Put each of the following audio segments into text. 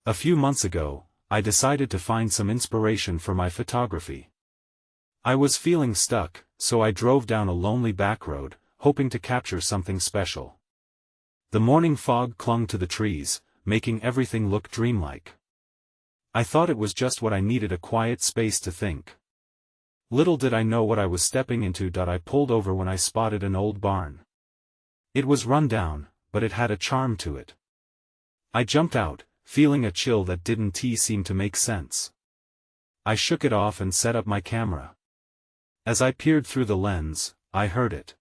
A few months ago, I decided to find some inspiration for my photography. I was feeling stuck, so I drove down a lonely back road, hoping to capture something special. The morning fog clung to the trees, making everything look dreamlike. I thought it was just what I needed, a quiet space to think. Little did I know what I was stepping into. I pulled over when I spotted an old barn. It was run down, but it had a charm to it. I jumped out, feeling a chill that didn't seem to make sense. I shook it off and set up my camera. As I peered through the lens, I heard it.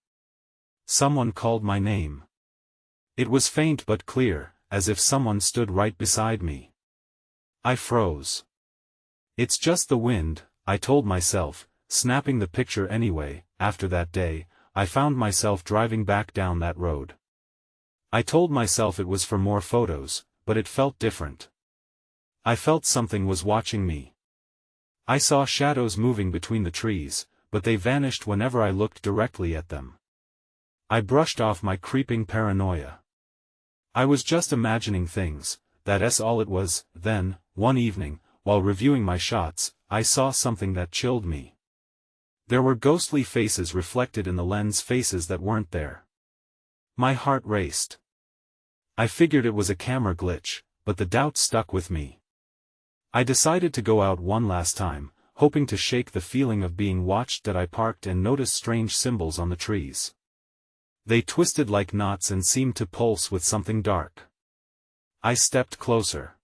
Someone called my name. It was faint but clear, as if someone stood right beside me. I froze. It's just the wind, I told myself, snapping the picture anyway. After that day, I found myself driving back down that road. I told myself it was for more photos, but it felt different. I felt something was watching me. I saw shadows moving between the trees, but they vanished whenever I looked directly at them. I brushed off my creeping paranoia. I was just imagining things, that's all it was. Then, one evening, while reviewing my shots, I saw something that chilled me. There were ghostly faces reflected in the lens, faces that weren't there. My heart raced. I figured it was a camera glitch, but the doubt stuck with me. I decided to go out one last time, hoping to shake the feeling of being watched. I parked and noticed strange symbols on the trees. They twisted like knots and seemed to pulse with something dark. I stepped closer.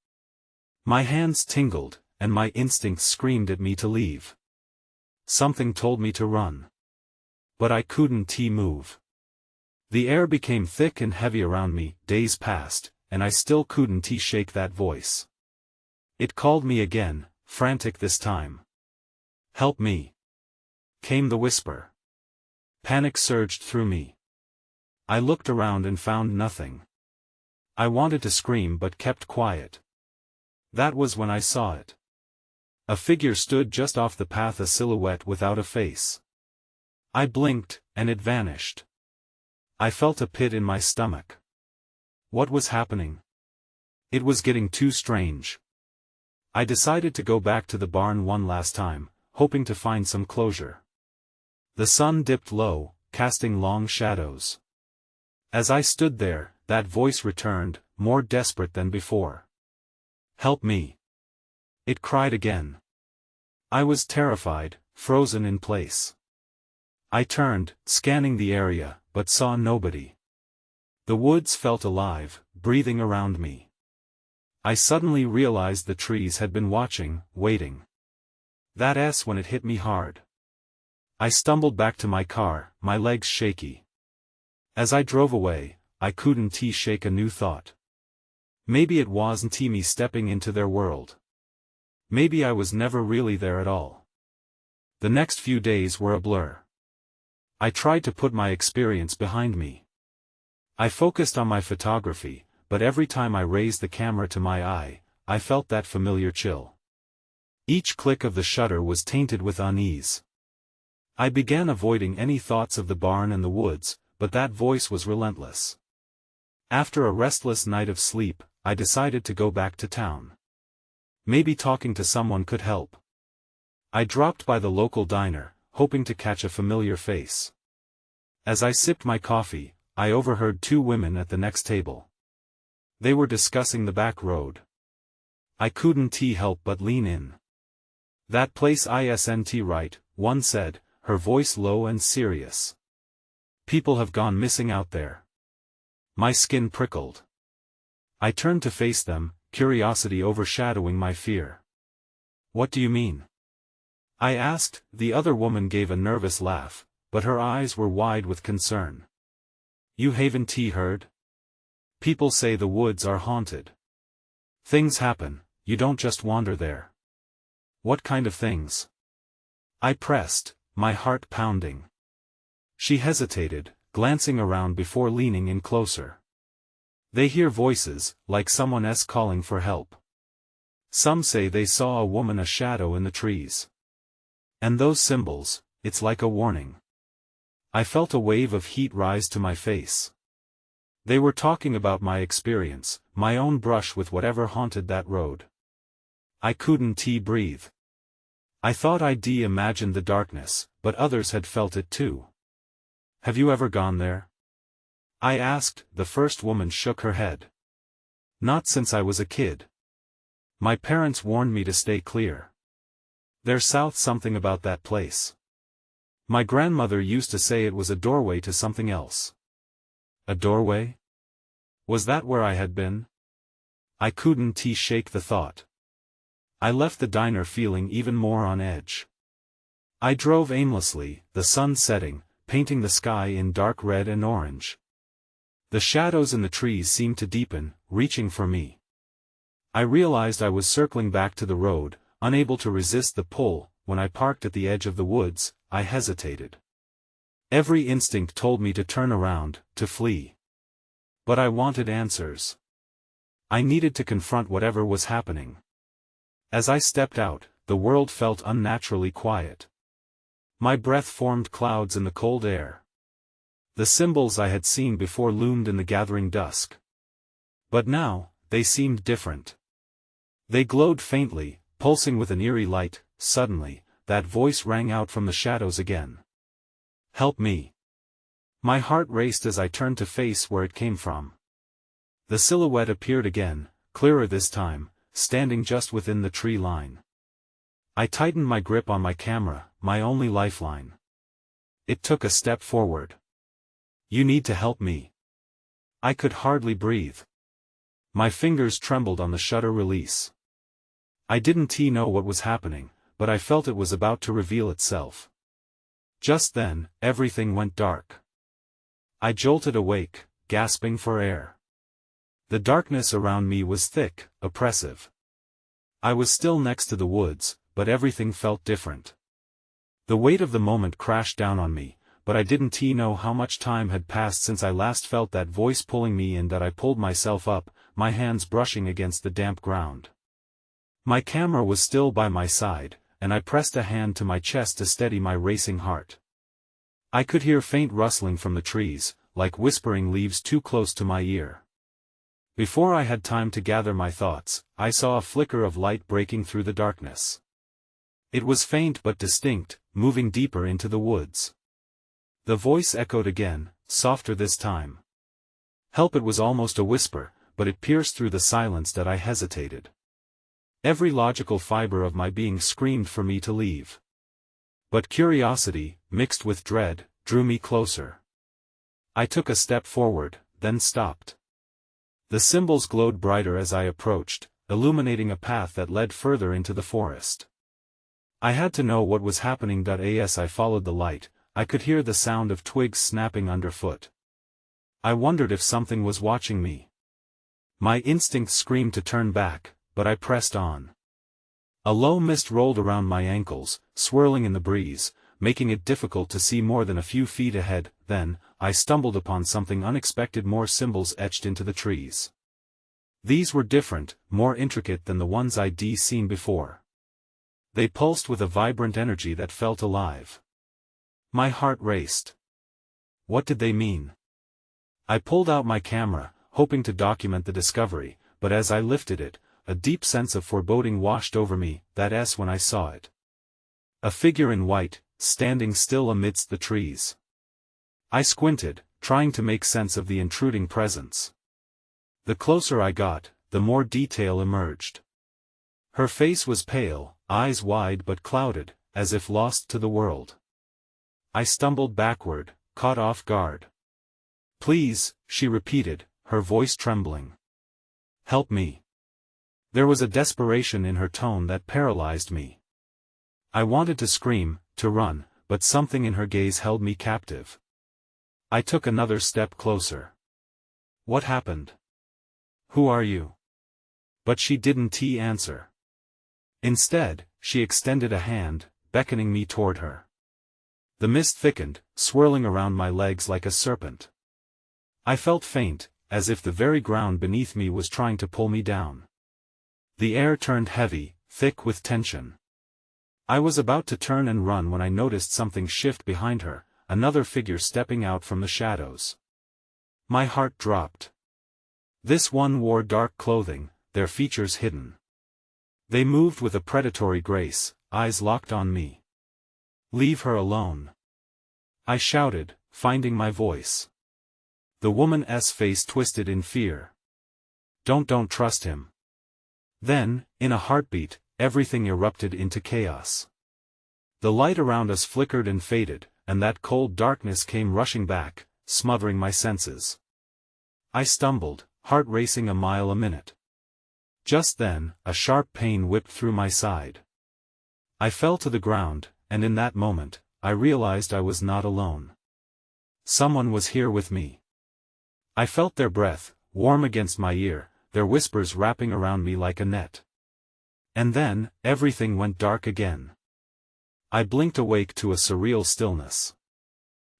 My hands tingled, and my instincts screamed at me to leave. Something told me to run. But I couldn't move. The air became thick and heavy around me. Days passed, and I still couldn't shake that voice. It called me again, frantic this time. "Help me!" came the whisper. Panic surged through me. I looked around and found nothing. I wanted to scream but kept quiet. That was when I saw it. A figure stood just off the path, a silhouette without a face. I blinked, and it vanished. I felt a pit in my stomach. What was happening? It was getting too strange. I decided to go back to the barn one last time, hoping to find some closure. The sun dipped low, casting long shadows. As I stood there, that voice returned, more desperate than before. "Help me!" it cried again. I was terrified, frozen in place. I turned, scanning the area, but saw nobody. The woods felt alive, breathing around me. I suddenly realized the trees had been watching, waiting. That's when it hit me hard. I stumbled back to my car, my legs shaky. As I drove away, I couldn't shake a new thought. Maybe it wasn't me stepping into their world. Maybe I was never really there at all. The next few days were a blur. I tried to put my experience behind me. I focused on my photography, but every time I raised the camera to my eye, I felt that familiar chill. Each click of the shutter was tainted with unease. I began avoiding any thoughts of the barn and the woods, but that voice was relentless. After a restless night of sleep, I decided to go back to town. Maybe talking to someone could help. I dropped by the local diner, hoping to catch a familiar face. As I sipped my coffee, I overheard two women at the next table. They were discussing the back road. I couldn't help but lean in. "That place isn't right," one said, her voice low and serious. "People have gone missing out there." My skin prickled. I turned to face them, curiosity overshadowing my fear. "What do you mean?" I asked. The other woman gave a nervous laugh, but her eyes were wide with concern. "You haven't heard? People say the woods are haunted. Things happen, you don't just wander there." "What kind of things?" I pressed, my heart pounding. She hesitated, glancing around before leaning in closer. "They hear voices, like someone else calling for help. Some say they saw a woman, a shadow in the trees. And those symbols, it's like a warning." I felt a wave of heat rise to my face. They were talking about my experience, my own brush with whatever haunted that road. I couldn't breathe. I thought I'd imagined the darkness, but others had felt it too. Have you ever gone there? I asked. The first woman shook her head. Not since I was a kid. My parents warned me to stay clear. There's something about that place. My grandmother used to say it was a doorway to something else. A doorway? Was that where I had been? I couldn't shake the thought. I left the diner feeling even more on edge. I drove aimlessly, the sun setting, painting the sky in dark red and orange. The shadows in the trees seemed to deepen, reaching for me. I realized I was circling back to the road, unable to resist the pull. When I parked at the edge of the woods, I hesitated. Every instinct told me to turn around, to flee. But I wanted answers. I needed to confront whatever was happening. As I stepped out, the world felt unnaturally quiet. My breath formed clouds in the cold air. The symbols I had seen before loomed in the gathering dusk. But now, they seemed different. They glowed faintly, pulsing with an eerie light. Suddenly, that voice rang out from the shadows again. Help me. My heart raced as I turned to face where it came from. The silhouette appeared again, clearer this time, standing just within the tree line. I tightened my grip on my camera, my only lifeline. It took a step forward. You need to help me. I could hardly breathe. My fingers trembled on the shutter release. I didn't know what was happening, but I felt it was about to reveal itself. Just then, everything went dark. I jolted awake, gasping for air. The darkness around me was thick, oppressive. I was still next to the woods, but everything felt different. The weight of the moment crashed down on me, but I didn't know how much time had passed since I last felt that voice pulling me in. That I pulled myself up, my hands brushing against the damp ground. My camera was still by my side, and I pressed a hand to my chest to steady my racing heart. I could hear faint rustling from the trees, like whispering leaves too close to my ear. Before I had time to gather my thoughts, I saw a flicker of light breaking through the darkness. It was faint but distinct, moving deeper into the woods. The voice echoed again, softer this time. Help! It was almost a whisper, but it pierced through the silence that I hesitated. Every logical fiber of my being screamed for me to leave. But curiosity, mixed with dread, drew me closer. I took a step forward, then stopped. The symbols glowed brighter as I approached, illuminating a path that led further into the forest. I had to know what was happening. As I followed the light, I could hear the sound of twigs snapping underfoot. I wondered if something was watching me. My instinct screamed to turn back, but I pressed on. A low mist rolled around my ankles, swirling in the breeze, making it difficult to see more than a few feet ahead. Then, I stumbled upon something unexpected. More symbols etched into the trees. These were different, more intricate than the ones I'd seen before. They pulsed with a vibrant energy that felt alive. My heart raced. What did they mean? I pulled out my camera, hoping to document the discovery, but as I lifted it, a deep sense of foreboding washed over me. That's when I saw it. A figure in white, standing still amidst the trees. I squinted, trying to make sense of the intruding presence. The closer I got, the more detail emerged. Her face was pale, eyes wide but clouded, as if lost to the world. I stumbled backward, caught off guard. Please, she repeated, her voice trembling. Help me. There was a desperation in her tone that paralyzed me. I wanted to scream, to run, but something in her gaze held me captive. I took another step closer. What happened? Who are you? But she didn't answer. Instead, she extended a hand, beckoning me toward her. The mist thickened, swirling around my legs like a serpent. I felt faint, as if the very ground beneath me was trying to pull me down. The air turned heavy, thick with tension. I was about to turn and run when I noticed something shift behind her, another figure stepping out from the shadows. My heart dropped. This one wore dark clothing, their features hidden. They moved with a predatory grace, eyes locked on me. "Leave her alone," I shouted, finding my voice. The woman's face twisted in fear. Don't trust him." Then, in a heartbeat, everything erupted into chaos. The light around us flickered and faded, and that cold darkness came rushing back, smothering my senses. I stumbled, heart racing a mile a minute. Just then, a sharp pain whipped through my side. I fell to the ground, and in that moment, I realized I was not alone. Someone was here with me. I felt their breath, warm against my ear, their whispers wrapping around me like a net. And then, everything went dark again. I blinked awake to a surreal stillness.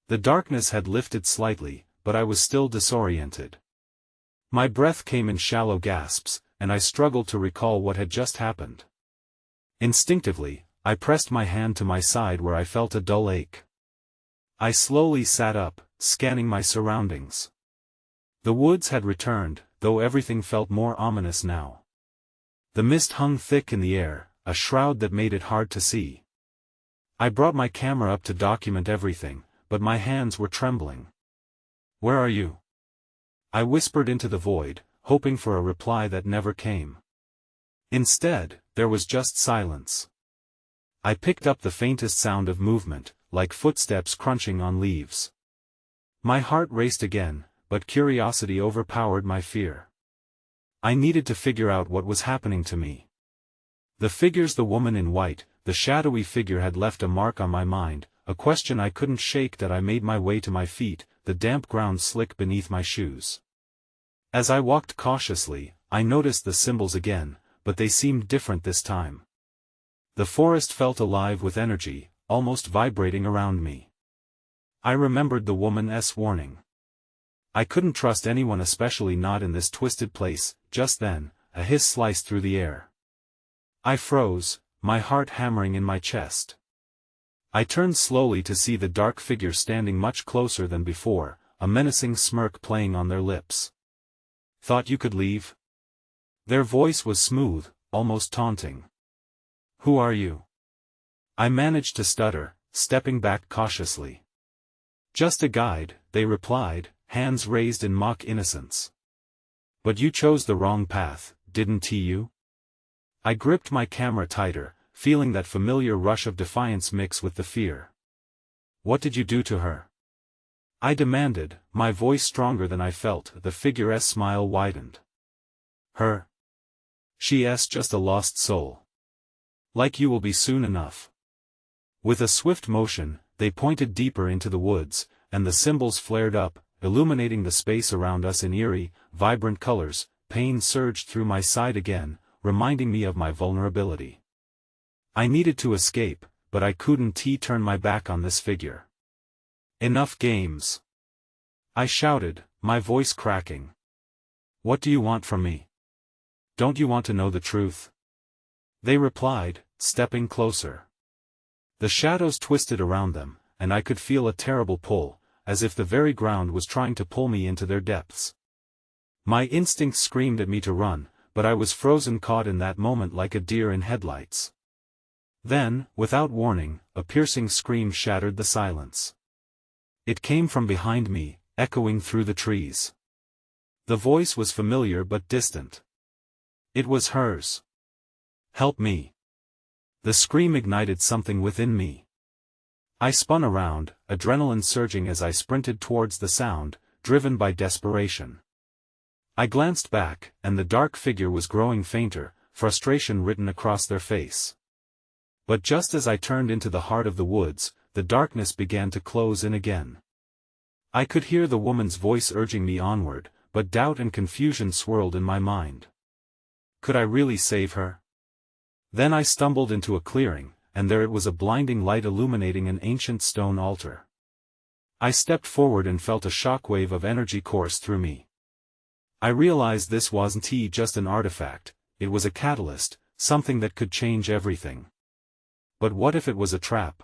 The darkness had lifted slightly, but I was still disoriented. My breath came in shallow gasps, and I struggled to recall what had just happened. Instinctively, I pressed my hand to my side where I felt a dull ache. I slowly sat up, scanning my surroundings. The woods had returned, though everything felt more ominous now. The mist hung thick in the air, a shroud that made it hard to see. I brought my camera up to document everything, but my hands were trembling. "Where are you?" I whispered into the void, hoping for a reply that never came. Instead, there was just silence. I picked up the faintest sound of movement, like footsteps crunching on leaves. My heart raced again, but curiosity overpowered my fear. I needed to figure out what was happening to me. The figures, the woman in white, the shadowy figure, had left a mark on my mind, a question I couldn't shake. That I made my way to my feet, the damp ground slick beneath my shoes. As I walked cautiously, I noticed the symbols again, but they seemed different this time. The forest felt alive with energy, almost vibrating around me. I remembered the woman's warning. I couldn't trust anyone, especially not in this twisted place. Just then, a hiss sliced through the air. I froze, my heart hammering in my chest. I turned slowly to see the dark figure standing much closer than before, a menacing smirk playing on their lips. "Thought you could leave?" Their voice was smooth, almost taunting. "Who are you?" I managed to stutter, stepping back cautiously. "Just a guide," they replied, hands raised in mock innocence. "But you chose the wrong path, didn't you?" I gripped my camera tighter, feeling that familiar rush of defiance mix with the fear. "What did you do to her?" I demanded, my voice stronger than I felt. The figure's smile widened. "Her? She's just a lost soul. Like you will be soon enough." With a swift motion, they pointed deeper into the woods, and the symbols flared up, illuminating the space around us in eerie, vibrant colors. Pain surged through my side again, reminding me of my vulnerability. I needed to escape, but I couldn't turn my back on this figure. "Enough games!" I shouted, my voice cracking. "What do you want from me? Don't you want to know the truth?" They replied, stepping closer. The shadows twisted around them, and I could feel a terrible pull, as if the very ground was trying to pull me into their depths. My instincts screamed at me to run, but I was frozen, caught in that moment like a deer in headlights. Then, without warning, a piercing scream shattered the silence. It came from behind me, echoing through the trees. The voice was familiar but distant. It was hers. "Help me!" The scream ignited something within me. I spun around, adrenaline surging as I sprinted towards the sound, driven by desperation. I glanced back, and the dark figure was growing fainter, frustration written across their face. But just as I turned into the heart of the woods, the darkness began to close in again. I could hear the woman's voice urging me onward, but doubt and confusion swirled in my mind. Could I really save her? Then I stumbled into a clearing, and there it was, a blinding light illuminating an ancient stone altar. I stepped forward and felt a shockwave of energy course through me. I realized this wasn't just an artifact, it was a catalyst, something that could change everything. But what if it was a trap?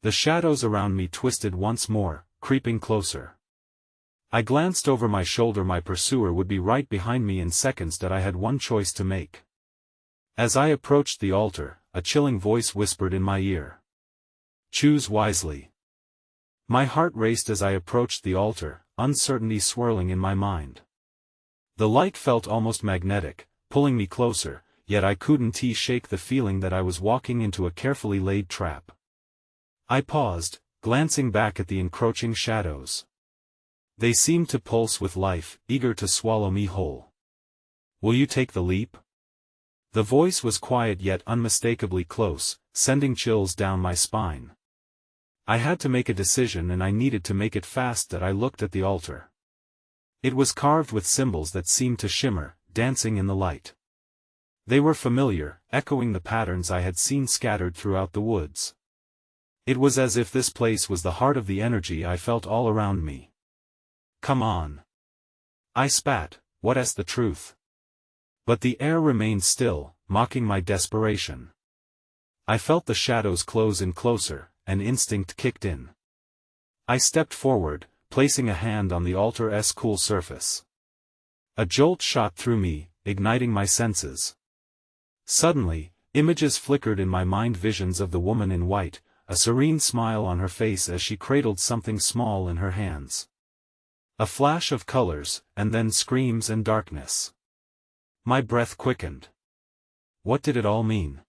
The shadows around me twisted once more, creeping closer. I glanced over my shoulder. My pursuer would be right behind me in seconds. That I had one choice to make. As I approached the altar, a chilling voice whispered in my ear. Choose wisely. My heart raced as I approached the altar, uncertainty swirling in my mind. The light felt almost magnetic, pulling me closer, yet I couldn't shake the feeling that I was walking into a carefully laid trap. I paused, glancing back at the encroaching shadows. They seemed to pulse with life, eager to swallow me whole. Will you take the leap? The voice was quiet yet unmistakably close, sending chills down my spine. I had to make a decision, and I needed to make it fast. That I looked at the altar. It was carved with symbols that seemed to shimmer, dancing in the light. They were familiar, echoing the patterns I had seen scattered throughout the woods. It was as if this place was the heart of the energy I felt all around me. Come on. I spat, what is the truth? But the air remained still, mocking my desperation. I felt the shadows close in closer, and instinct kicked in. I stepped forward, placing a hand on the altar's cool surface. A jolt shot through me, igniting my senses. Suddenly, images flickered in my mind, visions of the woman in white, a serene smile on her face as she cradled something small in her hands. A flash of colors, and then screams and darkness. My breath quickened. What did it all mean?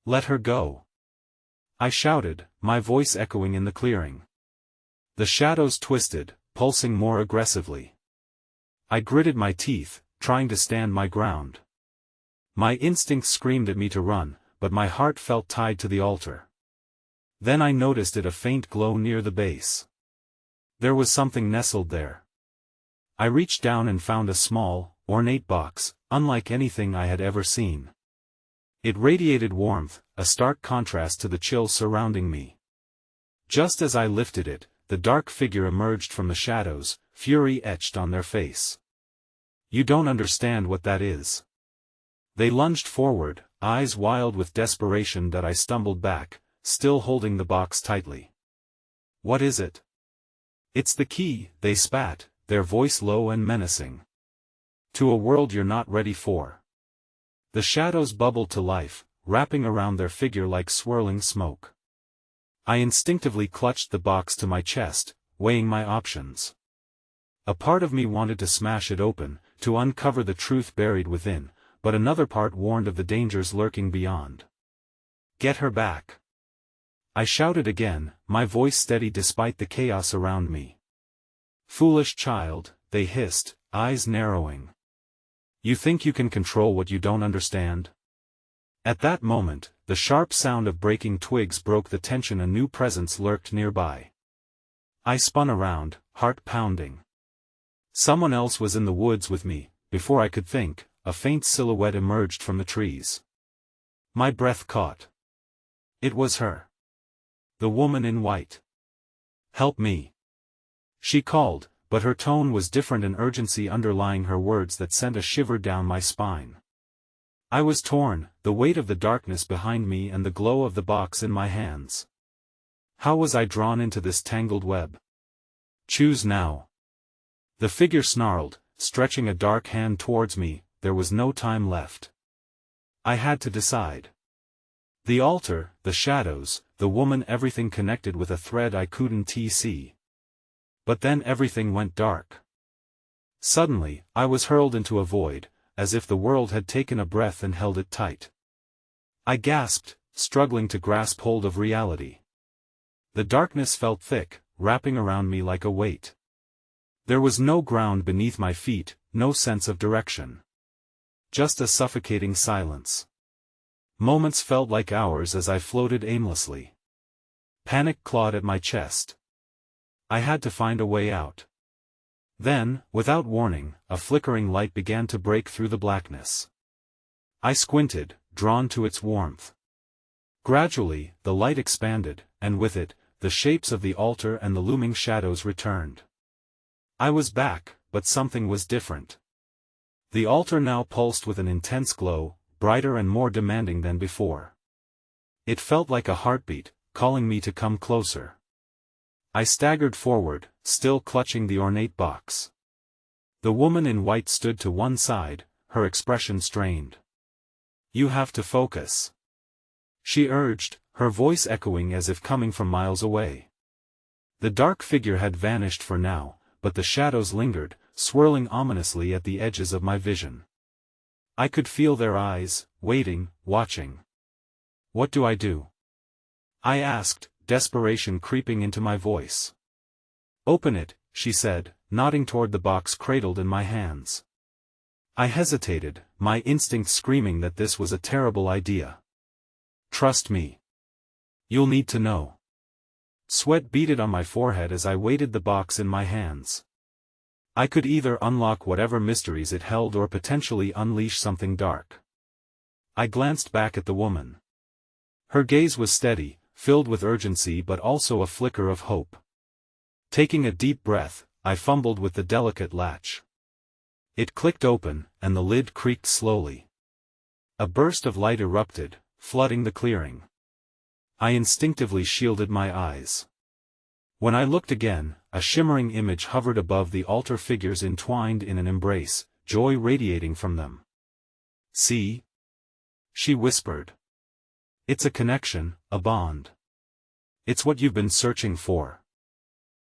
Let her go. I shouted, my voice echoing in the clearing. The shadows twisted, pulsing more aggressively. I gritted my teeth, trying to stand my ground. My instincts screamed at me to run, but my heart felt tied to the altar. Then I noticed a faint glow near the base. There was something nestled there. I reached down and found a small, ornate box, unlike anything I had ever seen. It radiated warmth, a stark contrast to the chill surrounding me. Just as I lifted it, the dark figure emerged from the shadows, fury etched on their face. You don't understand what that is. They lunged forward, eyes wild with desperation. That I stumbled back, still holding the box tightly. What is it? It's the key, they spat, their voice low and menacing. To a world you're not ready for. The shadows bubbled to life, wrapping around their figure like swirling smoke. I instinctively clutched the box to my chest, weighing my options. A part of me wanted to smash it open, to uncover the truth buried within, but another part warned of the dangers lurking beyond. Get her back. I shouted again, my voice steady despite the chaos around me. Foolish child, they hissed, eyes narrowing. You think you can control what you don't understand? At that moment, the sharp sound of breaking twigs broke the tension. A new presence lurked nearby. I spun around, heart pounding. Someone else was in the woods with me. Before I could think, a faint silhouette emerged from the trees. My breath caught. It was her. The woman in white. Help me. She called, but her tone was different, an urgency underlying her words that sent a shiver down my spine. I was torn, the weight of the darkness behind me and the glow of the box in my hands. How was I drawn into this tangled web? Choose now. The figure snarled, stretching a dark hand towards me. There was no time left. I had to decide. The altar, the shadows, the woman, everything connected with a thread I couldn't see. But then everything went dark. Suddenly, I was hurled into a void, as if the world had taken a breath and held it tight. I gasped, struggling to grasp hold of reality. The darkness felt thick, wrapping around me like a weight. There was no ground beneath my feet, no sense of direction. Just a suffocating silence. Moments felt like hours as I floated aimlessly. Panic clawed at my chest. I had to find a way out. Then, without warning, a flickering light began to break through the blackness. I squinted, drawn to its warmth. Gradually, the light expanded, and with it, the shapes of the altar and the looming shadows returned. I was back, but something was different. The altar now pulsed with an intense glow, brighter and more demanding than before. It felt like a heartbeat, calling me to come closer. I staggered forward, still clutching the ornate box. The woman in white stood to one side, her expression strained. "You have to focus," she urged, her voice echoing as if coming from miles away. The dark figure had vanished for now, but the shadows lingered, swirling ominously at the edges of my vision. I could feel their eyes, waiting, watching. "What do I do?" I asked, desperation creeping into my voice. "Open it," she said, nodding toward the box cradled in my hands. I hesitated, my instinct screaming that this was a terrible idea. "Trust me. You'll need to know." Sweat beaded on my forehead as I weighted the box in my hands. I could either unlock whatever mysteries it held or potentially unleash something dark. I glanced back at the woman. Her gaze was steady, filled with urgency but also a flicker of hope. Taking a deep breath, I fumbled with the delicate latch. It clicked open, and the lid creaked slowly. A burst of light erupted, flooding the clearing. I instinctively shielded my eyes. When I looked again, a shimmering image hovered above the altar figures entwined in an embrace, joy radiating from them. "See?" she whispered. "It's a connection, a bond. It's what you've been searching for."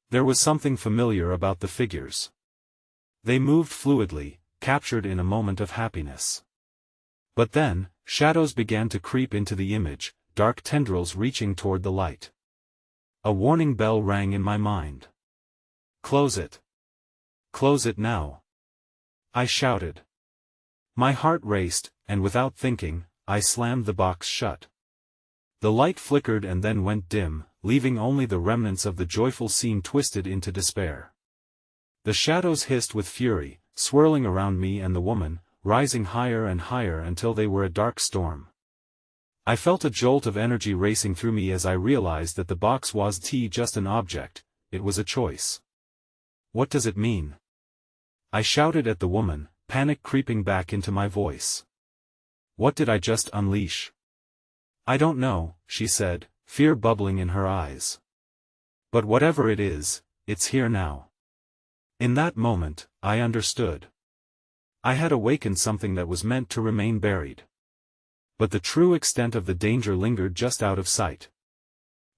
There was something familiar about the figures. They moved fluidly, captured in a moment of happiness. But then, shadows began to creep into the image, dark tendrils reaching toward the light. A warning bell rang in my mind. "Close it. Close it now," I shouted. My heart raced, and without thinking, I slammed the box shut. The light flickered and then went dim, leaving only the remnants of the joyful scene twisted into despair. The shadows hissed with fury, swirling around me and the woman, rising higher and higher until they were a dark storm. I felt a jolt of energy racing through me as I realized that the box wasn't just an object, it was a choice. "What does it mean?" I shouted at the woman, panic creeping back into my voice. "What did I just unleash?" "I don't know," she said, fear bubbling in her eyes. "But whatever it is, it's here now." In that moment, I understood. I had awakened something that was meant to remain buried. But the true extent of the danger lingered just out of sight.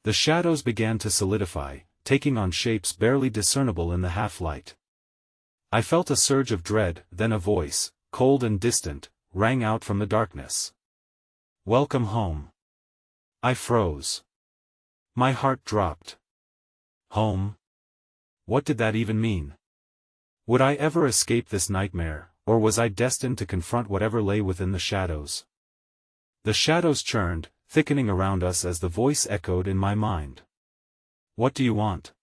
The shadows began to solidify, taking on shapes barely discernible in the half-light. I felt a surge of dread, then a voice, cold and distant, rang out from the darkness. "Welcome home." I froze. My heart dropped. Home? What did that even mean? Would I ever escape this nightmare, or was I destined to confront whatever lay within the shadows? The shadows churned, thickening around us as the voice echoed in my mind. "What do you want?"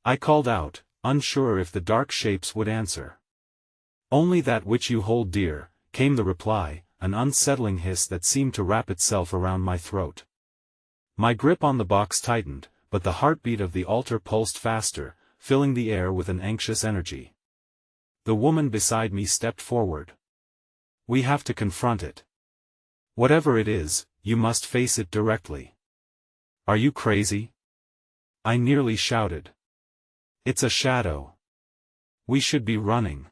I called out, unsure if the dark shapes would answer. "Only that which you hold dear," came the reply, an unsettling hiss that seemed to wrap itself around my throat. My grip on the box tightened, but the heartbeat of the altar pulsed faster, filling the air with an anxious energy. The woman beside me stepped forward. "We have to confront it. Whatever it is, you must face it directly." "Are you crazy?" I nearly shouted. "It's a shadow. We should be running."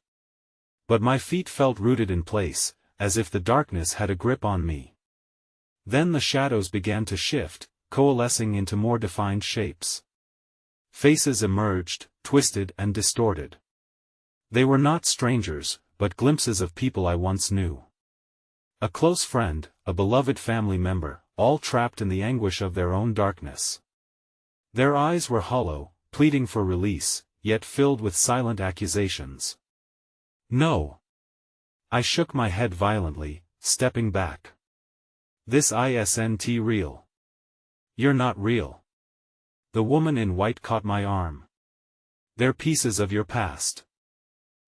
But my feet felt rooted in place, as if the darkness had a grip on me. Then the shadows began to shift, coalescing into more defined shapes. Faces emerged, twisted and distorted. They were not strangers, but glimpses of people I once knew. A close friend, a beloved family member, all trapped in the anguish of their own darkness. Their eyes were hollow, pleading for release, yet filled with silent accusations. "No." I shook my head violently, stepping back. "This isn't real. You're not real." The woman in white caught my arm. "They're pieces of your past.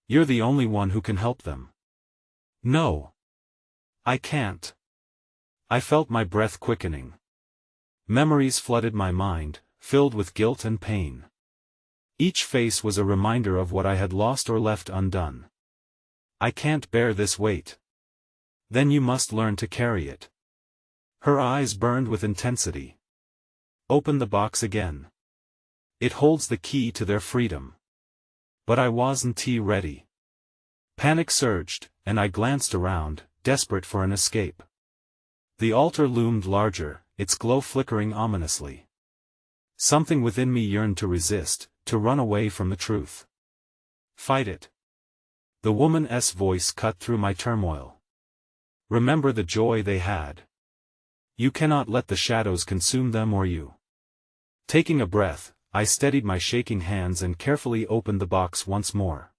You're the only one who can help them." "No. I can't." I felt my breath quickening. Memories flooded my mind, filled with guilt and pain. Each face was a reminder of what I had lost or left undone. "I can't bear this weight." "Then you must learn to carry it." Her eyes burned with intensity. "Open the box again." It holds the key to their freedom. But I wasn't ready. Panic surged, and I glanced around, desperate for an escape. The altar loomed larger, its glow flickering ominously. Something within me yearned to resist, to run away from the truth. Fight it. The woman's voice cut through my turmoil. Remember the joy they had. You cannot let the shadows consume them or you. Taking a breath, I steadied my shaking hands and carefully opened the box once more.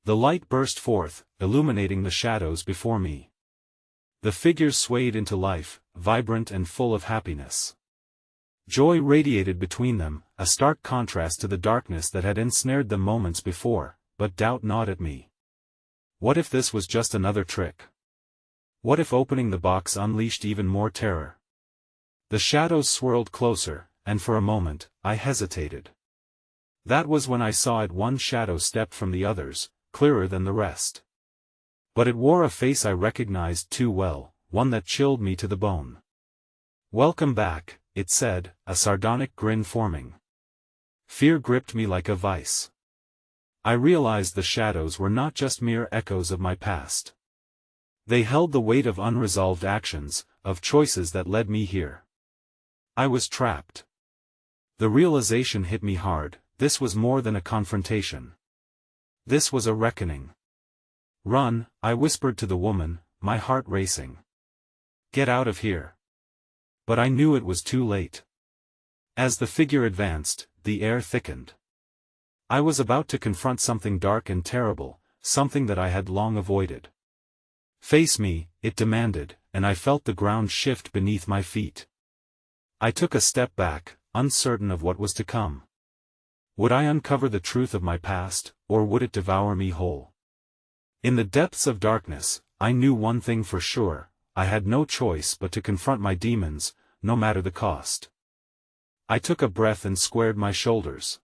The light burst forth, illuminating the shadows before me. The figures swayed into life, vibrant and full of happiness. Joy radiated between them, a stark contrast to the darkness that had ensnared them moments before, but doubt gnawed at me. What if this was just another trick? What if opening the box unleashed even more terror? The shadows swirled closer, and for a moment, I hesitated. That was when I saw it. One shadow stepped from the others, clearer than the rest. But it wore a face I recognized too well, one that chilled me to the bone. "Welcome back," it said, a sardonic grin forming. Fear gripped me like a vice. I realized the shadows were not just mere echoes of my past. They held the weight of unresolved actions, of choices that led me here. I was trapped. The realization hit me hard. This was more than a confrontation. This was a reckoning. "Run," I whispered to the woman, my heart racing. "Get out of here." But I knew it was too late. As the figure advanced, the air thickened. I was about to confront something dark and terrible, something that I had long avoided. "Face me," it demanded, and I felt the ground shift beneath my feet. I took a step back, uncertain of what was to come. Would I uncover the truth of my past, or would it devour me whole? In the depths of darkness, I knew one thing for sure: I had no choice but to confront my demons, no matter the cost. I took a breath and squared my shoulders.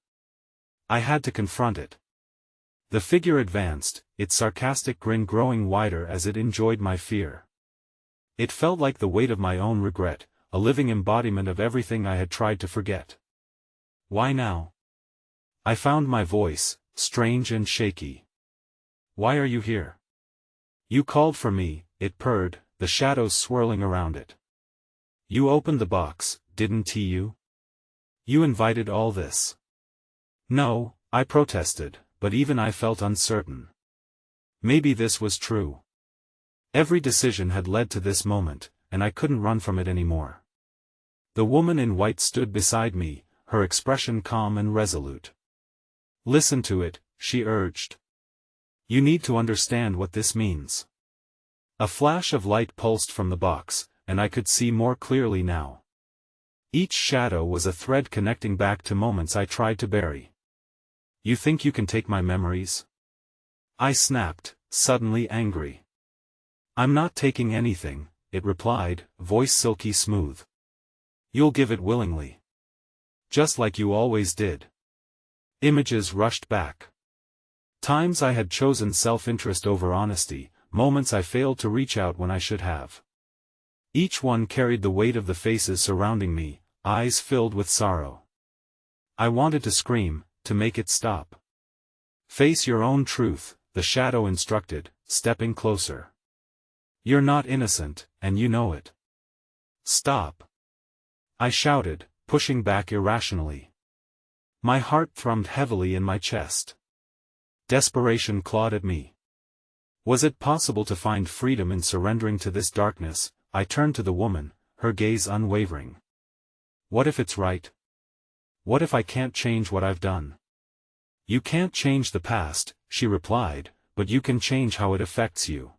I had to confront it. The figure advanced, its sarcastic grin growing wider as it enjoyed my fear. It felt like the weight of my own regret, a living embodiment of everything I had tried to forget. "Why now?" I found my voice, strange and shaky. "Why are you here?" "You called for me," it purred, the shadows swirling around it. "You opened the box, didn't you? You invited all this." "No," I protested, but even I felt uncertain. Maybe this was true. Every decision had led to this moment, and I couldn't run from it anymore. The woman in white stood beside me, her expression calm and resolute. "Listen to it," she urged. "You need to understand what this means." A flash of light pulsed from the box, and I could see more clearly now. Each shadow was a thread connecting back to moments I tried to bury. "You think you can take my memories?" I snapped, suddenly angry. "I'm not taking anything," it replied, voice silky smooth. "You'll give it willingly. Just like you always did." Images rushed back. Times I had chosen self-interest over honesty, moments I failed to reach out when I should have. Each one carried the weight of the faces surrounding me, eyes filled with sorrow. I wanted to scream, to make it stop. "Face your own truth," the shadow instructed, stepping closer. "You're not innocent, and you know it. Stop." I shouted, pushing back irrationally. My heart thrummed heavily in my chest. Desperation clawed at me. Was it possible to find freedom in surrendering to this darkness? I turned to the woman, her gaze unwavering. "What if it's right? What if I can't change what I've done?" "You can't change the past," she replied, "but you can change how it affects you."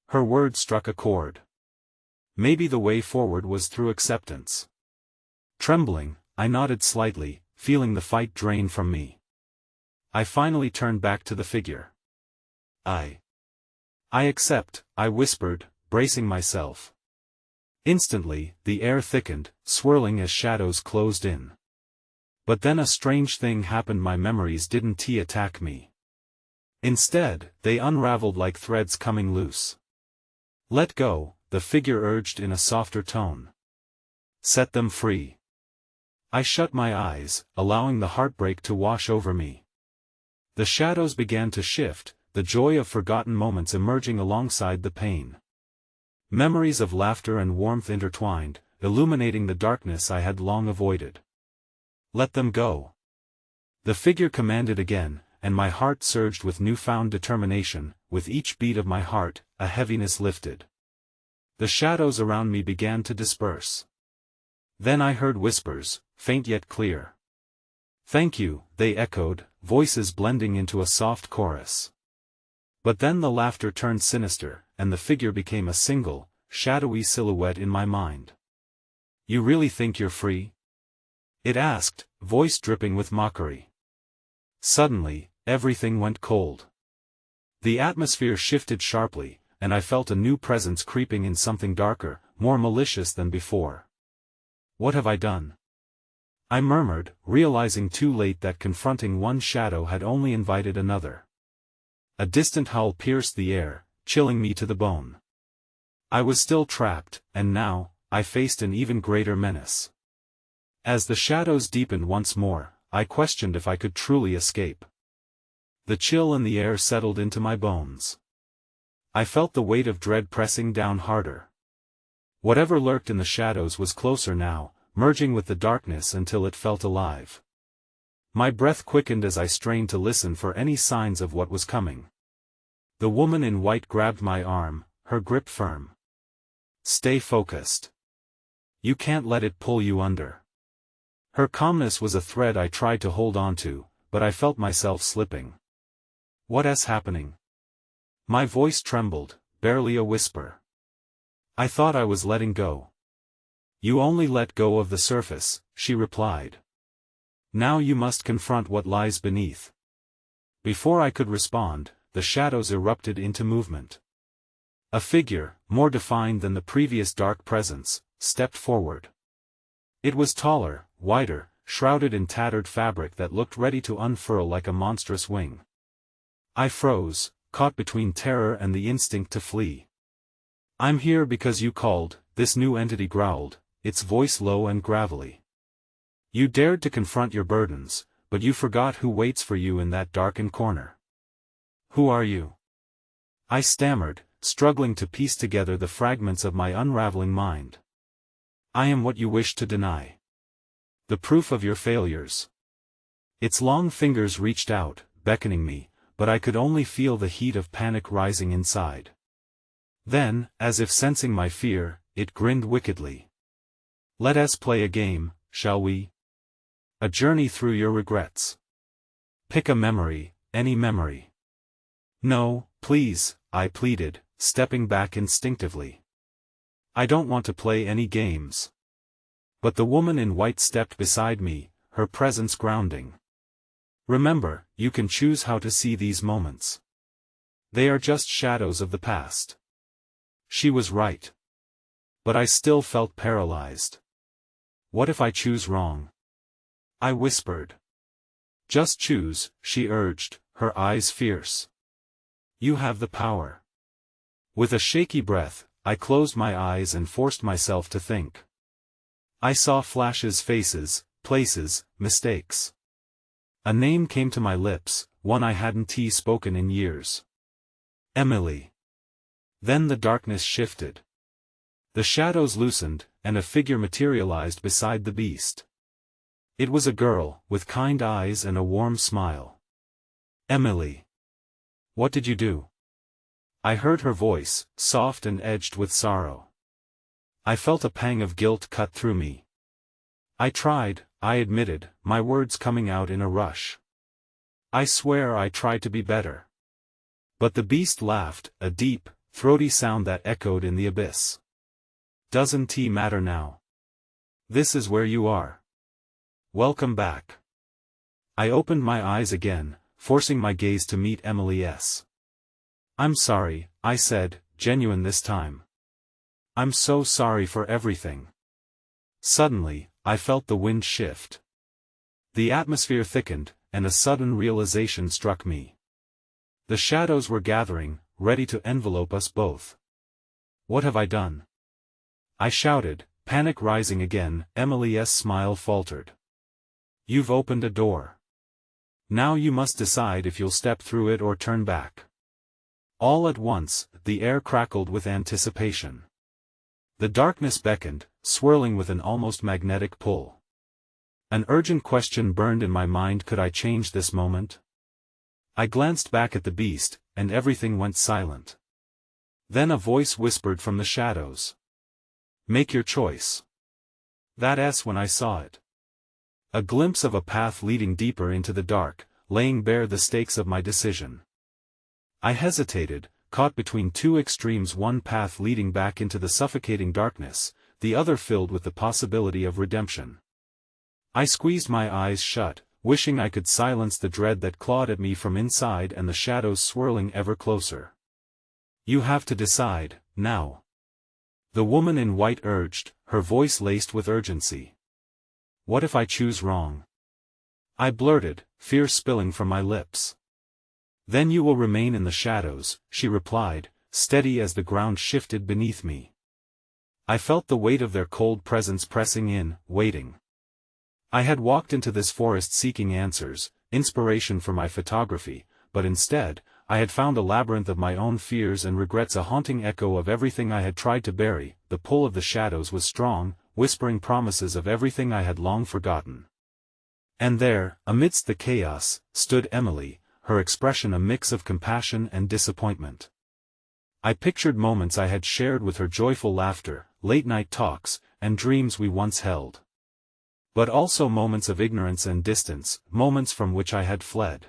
Her words struck a chord. Maybe the way forward was through acceptance. Trembling, I nodded slightly, feeling the fight drain from me. I finally turned back to the figure. I accept," I whispered, bracing myself. Instantly, the air thickened, swirling as shadows closed in. But then a strange thing happened. My memories didn't attack me. Instead, they unraveled like threads coming loose. "Let go," the figure urged in a softer tone. "Set them free." I shut my eyes, allowing the heartbreak to wash over me. The shadows began to shift, the joy of forgotten moments emerging alongside the pain. Memories of laughter and warmth intertwined, illuminating the darkness I had long avoided. Let them go. The figure commanded again, and my heart surged with newfound determination. With each beat of my heart, a heaviness lifted. The shadows around me began to disperse. Then I heard whispers, faint yet clear. "Thank you," they echoed, voices blending into a soft chorus. But then the laughter turned sinister, and the figure became a single, shadowy silhouette in my mind. "You really think you're free?" it asked, voice dripping with mockery. Suddenly, everything went cold. The atmosphere shifted sharply, and I felt a new presence creeping in, something darker, more malicious than before. "What have I done?" I murmured, realizing too late that confronting one shadow had only invited another. A distant howl pierced the air, chilling me to the bone. I was still trapped, and now, I faced an even greater menace. As the shadows deepened once more, I questioned if I could truly escape. The chill in the air settled into my bones. I felt the weight of dread pressing down harder. Whatever lurked in the shadows was closer now, merging with the darkness until it felt alive. My breath quickened as I strained to listen for any signs of what was coming. The woman in white grabbed my arm, her grip firm. "Stay focused. You can't let it pull you under." Her calmness was a thread I tried to hold on to, but I felt myself slipping. "What's happening?" My voice trembled, barely a whisper. "I thought I was letting go." "You only let go of the surface," she replied. "Now you must confront what lies beneath." Before I could respond, the shadows erupted into movement. A figure, more defined than the previous dark presence, stepped forward. It was taller, wider, shrouded in tattered fabric that looked ready to unfurl like a monstrous wing. I froze, caught between terror and the instinct to flee. "I'm here because you called," this new entity growled, its voice low and gravelly. "You dared to confront your burdens, but you forgot who waits for you in that darkened corner." "Who are you?" I stammered, struggling to piece together the fragments of my unraveling mind. "I am what you wish to deny. The proof of your failures." Its long fingers reached out, beckoning me, but I could only feel the heat of panic rising inside. Then, as if sensing my fear, it grinned wickedly. "Let us play a game, shall we? A journey through your regrets. Pick a memory, any memory." "No, please," I pleaded, stepping back instinctively. "I don't want to play any games." But the woman in white stepped beside me, her presence grounding. "Remember, you can choose how to see these moments. They are just shadows of the past." She was right. But I still felt paralyzed. "What if I choose wrong?" I whispered. "Just choose," she urged, her eyes fierce. "You have the power." With a shaky breath, I closed my eyes and forced myself to think. I saw flashes, faces, places, mistakes. A name came to my lips, one I hadn't spoken in years. "Emily." Then the darkness shifted. The shadows loosened, and a figure materialized beside the beast. It was a girl, with kind eyes and a warm smile. "Emily. What did you do?" I heard her voice, soft and edged with sorrow. I felt a pang of guilt cut through me. "I tried," I admitted, my words coming out in a rush. "I swear I tried to be better." But the beast laughed, a deep, throaty sound that echoed in the abyss. "Doesn't it matter now? This is where you are. Welcome back." I opened my eyes again, forcing my gaze to meet Emily's. "I'm sorry," I said, genuine this time. "I'm so sorry for everything." Suddenly, I felt the wind shift. The atmosphere thickened, and a sudden realization struck me. The shadows were gathering, ready to envelope us both. "What have I done?" I shouted, panic rising again. Emily's smile faltered. You've opened a door. Now you must decide if you'll step through it or turn back. All at once, the air crackled with anticipation. The darkness beckoned, swirling with an almost magnetic pull. An urgent question burned in my mind: could I change this moment? I glanced back at the beast, and everything went silent. Then a voice whispered from the shadows. Make your choice. That's when I saw it. A glimpse of a path leading deeper into the dark, laying bare the stakes of my decision. I hesitated, caught between two extremes: one path leading back into the suffocating darkness, the other filled with the possibility of redemption. I squeezed my eyes shut, wishing I could silence the dread that clawed at me from inside and the shadows swirling ever closer. You have to decide, now. The woman in white urged, her voice laced with urgency. What if I choose wrong? I blurted, fear spilling from my lips. Then you will remain in the shadows, she replied, steady as the ground shifted beneath me. I felt the weight of their cold presence pressing in, waiting. I had walked into this forest seeking answers, inspiration for my photography, but instead, I had found a labyrinth of my own fears and regrets, a haunting echo of everything I had tried to bury. The pull of the shadows was strong, whispering promises of everything I had long forgotten. And there, amidst the chaos, stood Emily, her expression a mix of compassion and disappointment. I pictured moments I had shared with her: joyful laughter, late-night talks, and dreams we once held. But also moments of ignorance and distance, moments from which I had fled.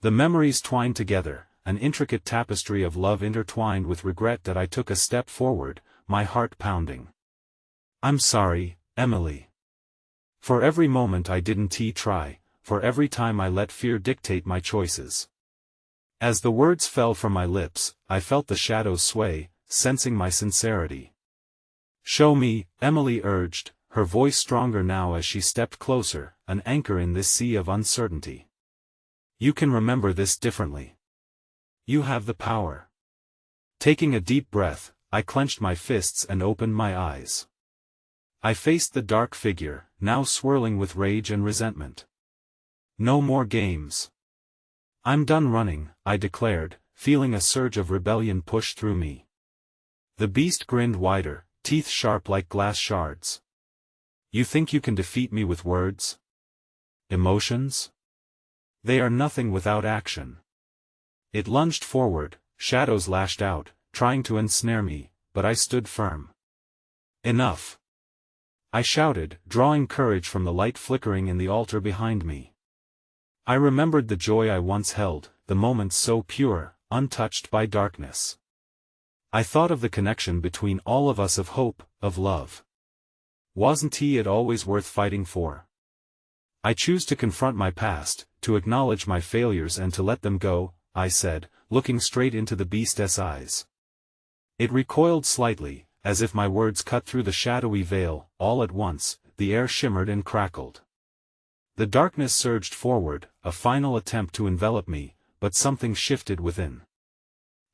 The memories twined together, an intricate tapestry of love intertwined with regret, that I took a step forward, my heart pounding. I'm sorry, Emily. For every moment I didn't try, for every time I let fear dictate my choices. As the words fell from my lips, I felt the shadows sway, sensing my sincerity. Show me, Emily urged, her voice stronger now as she stepped closer, an anchor in this sea of uncertainty. You can remember this differently. You have the power. Taking a deep breath, I clenched my fists and opened my eyes. I faced the dark figure, now swirling with rage and resentment. No more games. I'm done running, I declared, feeling a surge of rebellion push through me. The beast grinned wider, teeth sharp like glass shards. You think you can defeat me with words? Emotions? They are nothing without action. It lunged forward, shadows lashed out, trying to ensnare me, but I stood firm. Enough! I shouted, drawing courage from the light flickering in the altar behind me. I remembered the joy I once held, the moments so pure, untouched by darkness. I thought of the connection between all of us, of hope, of love. Wasn't it always worth fighting for? I choose to confront my past, to acknowledge my failures and to let them go, I said, looking straight into the beast's eyes. It recoiled slightly, as if my words cut through the shadowy veil. All at once, the air shimmered and crackled. The darkness surged forward, a final attempt to envelop me, but something shifted within.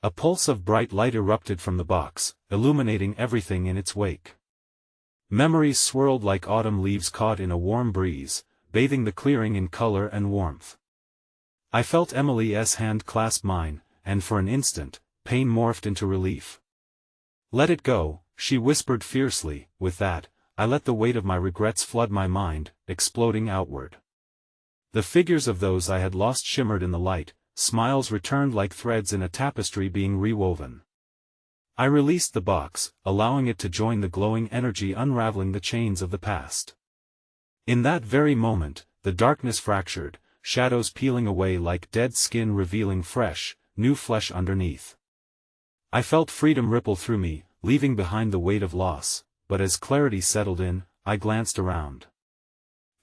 A pulse of bright light erupted from the box, illuminating everything in its wake. Memories swirled like autumn leaves caught in a warm breeze, bathing the clearing in color and warmth. I felt Emily's hand clasp mine, and for an instant, pain morphed into relief. Let it go, she whispered fiercely. With that, I let the weight of my regrets flood my mind, exploding outward. The figures of those I had lost shimmered in the light, smiles returned like threads in a tapestry being rewoven. I released the box, allowing it to join the glowing energy, unraveling the chains of the past. In that very moment, the darkness fractured, shadows peeling away like dead skin, revealing fresh, new flesh underneath. I felt freedom ripple through me, leaving behind the weight of loss, but as clarity settled in, I glanced around.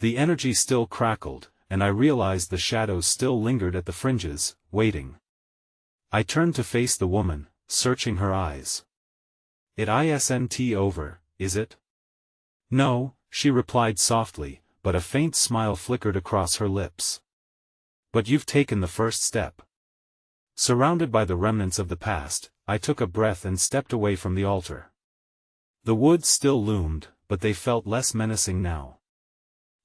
The energy still crackled, and I realized the shadows still lingered at the fringes, waiting. I turned to face the woman, searching her eyes. It isn't over, is it? No, she replied softly, but a faint smile flickered across her lips. But you've taken the first step. Surrounded by the remnants of the past, I took a breath and stepped away from the altar. The woods still loomed, but they felt less menacing now.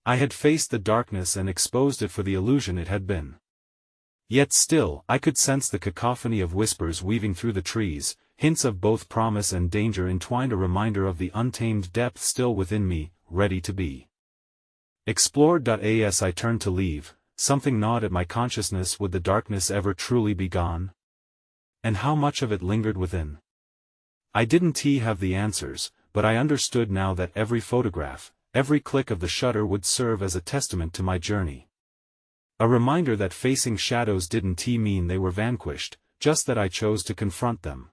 I had faced the darkness and exposed it for the illusion it had been. Yet still, I could sense the cacophony of whispers weaving through the trees, hints of both promise and danger entwined, a reminder of the untamed depth still within me, ready to be explored. As I turned to leave, something gnawed at my consciousness. Would the darkness ever truly be gone? And how much of it lingered within? I didn't have the answers, but I understood now that every photograph, every click of the shutter would serve as a testament to my journey. A reminder that facing shadows didn't mean they were vanquished, just that I chose to confront them.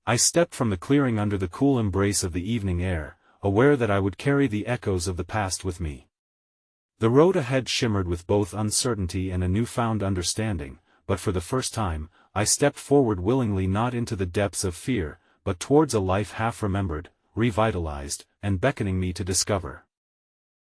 I stepped from the clearing under the cool embrace of the evening air, aware that I would carry the echoes of the past with me. The road ahead shimmered with both uncertainty and a newfound understanding, but for the first time, I stepped forward willingly, not into the depths of fear, but towards a life half remembered, revitalized, and beckoning me to discover.